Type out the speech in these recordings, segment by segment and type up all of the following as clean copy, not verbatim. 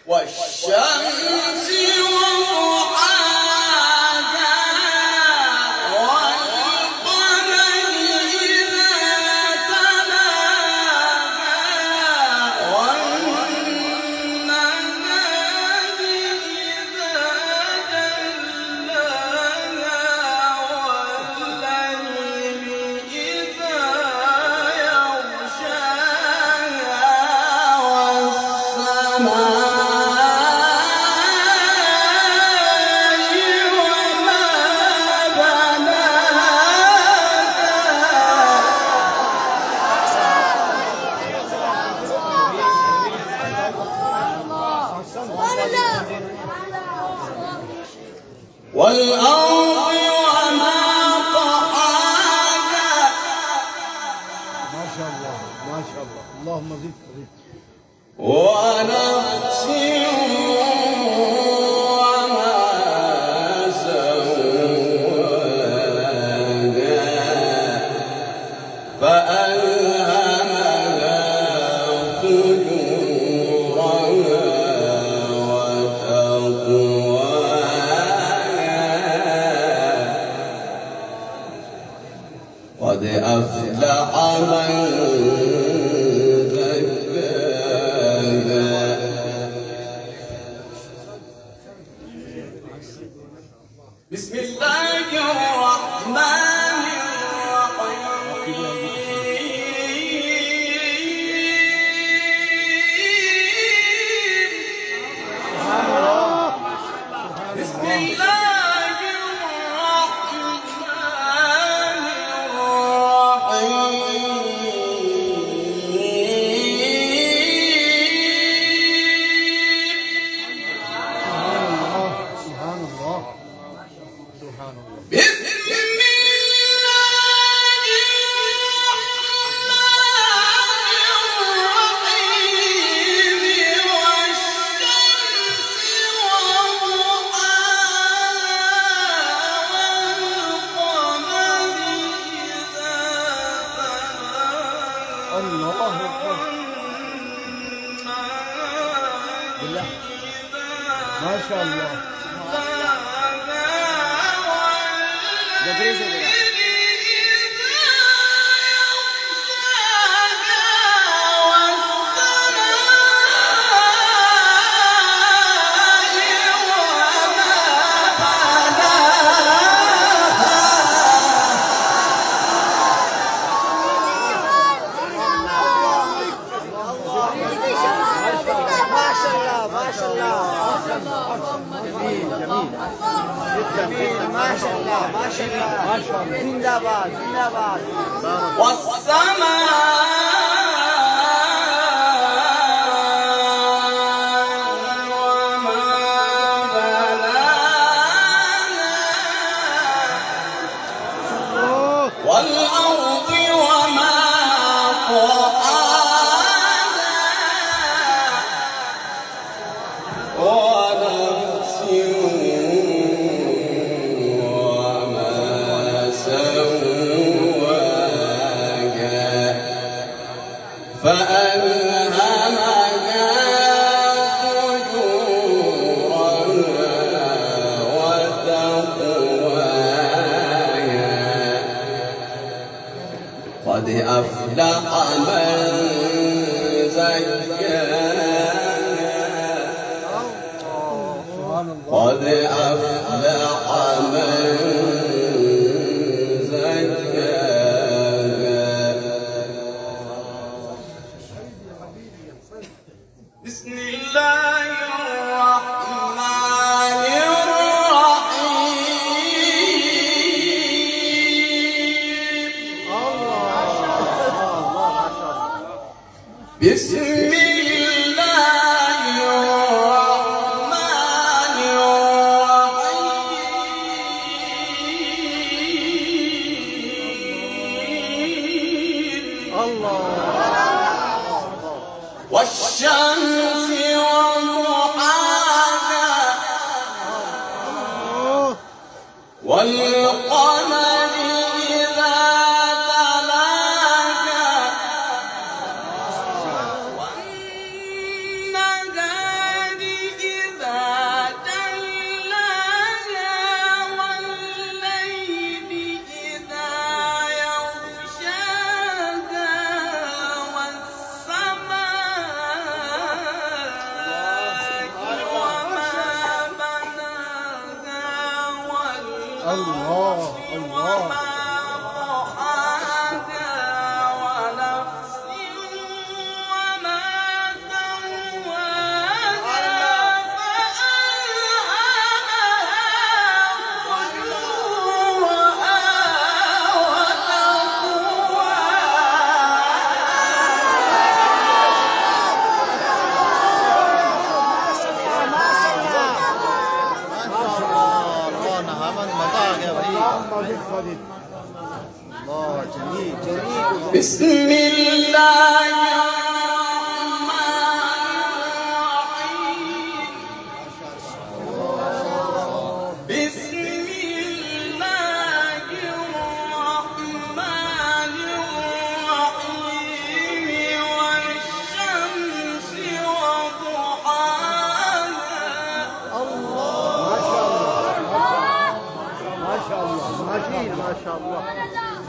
والشمس وضحاها والقمر إذا تلاها والنهار إذا جلاها والليل إذا يغشاها والسماء والأرض وما طحاها. ما شاء الله ما شاء الله، اللهم زد زد. ونفس وما سواها فألهمها فجورها وتقواها قد أفلح من زكاها. بسم الله الرحمن الرحيم. بسم الله الرحمن الرحيم. سبحان الله سبحان الله. بسم الله أكبر بالله ما شاء الله. ما شاء الله ما شاء الله ما شاء الله. زنداباد زنداباد. والسماء وما بناها والأرض وما طحاها ونفس وما سواها فألهمها فجورها وتقواها قد أفلح من زكاها قد أفلح من زكاها. بسم الله الرحمن الرحيم. بسم الله الرحمن الرحيم. والشمس وضحاها والقمر إذا تلاها الله الله الله جميل جميل. بسم الله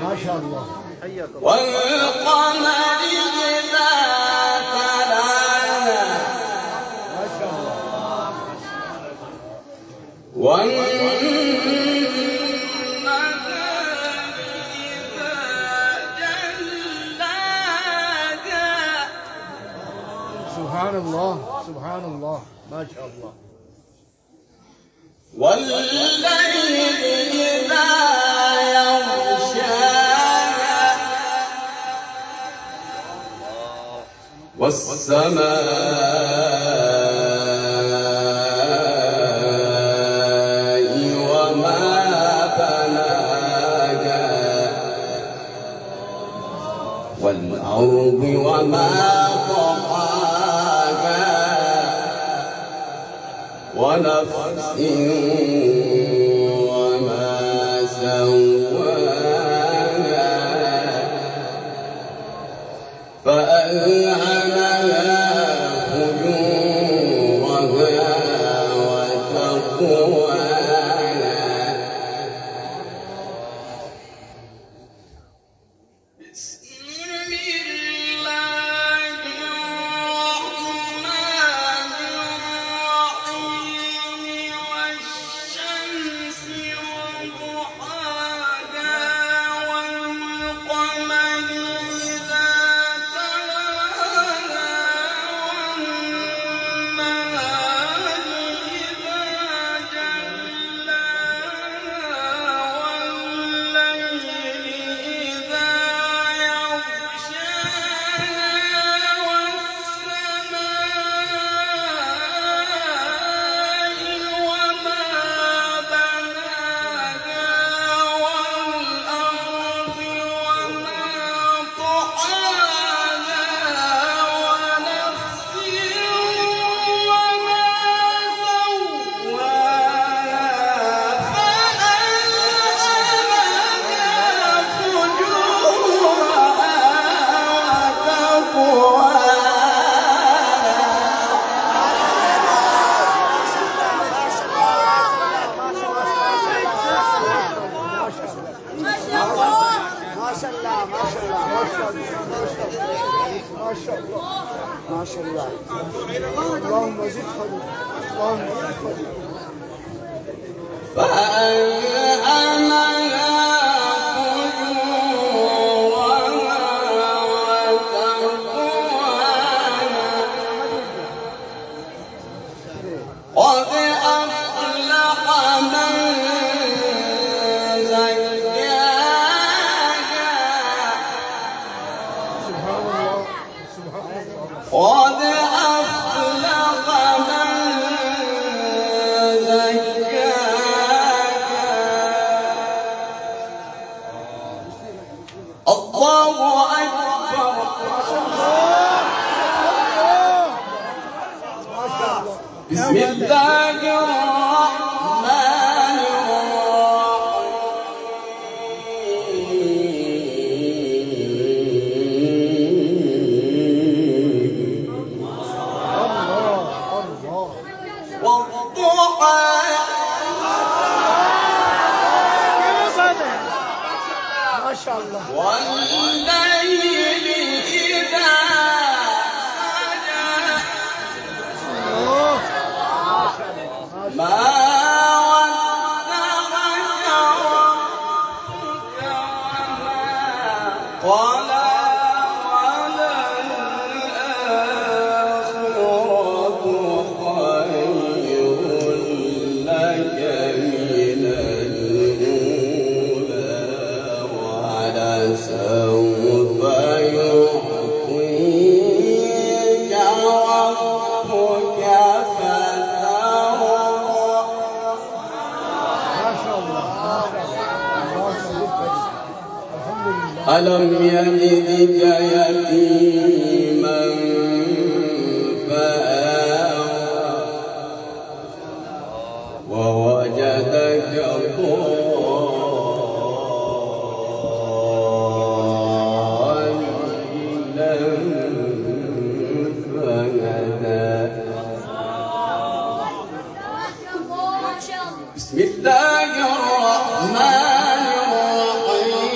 ما شاء الله حياك الله. والقمر إذا تلاها ما شاء الله والنهار إذا جلاها سبحان الله سبحان الله ما شاء الله. والليل إذا يغشاها والسماء وما بناها والأرض وما طحاها ونفس وما سواها فألهمها فجورها وتقواها بسم الله الرحمن الرحيم والشمس وضحاها والقمر إذا تلاها والنهار إذا جلاها والليل إذا يغشاها والسماء وما بناها والأرض وما طحاها ونفس وما سواها فألهمها فجورها ما شاء الله ما شاء الله ما شاء الله ما شاء الله. اللهم زد فضلك اللهم زد فضلك. فألهمها فجورها وتقواها قد أفلح من زكاها سبحان الله سبحان الله. قد أفلح من زكاها الله أكبر بسم الله الرحمن الرحيم الله الله والضحى ما شاء الله. والليل إذا سجى الله ما ودعك ألم يلدك يتيما فآوى ووجدك ضالا فهدى. بسم الله الرحمن الرحيم.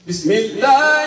بسم الله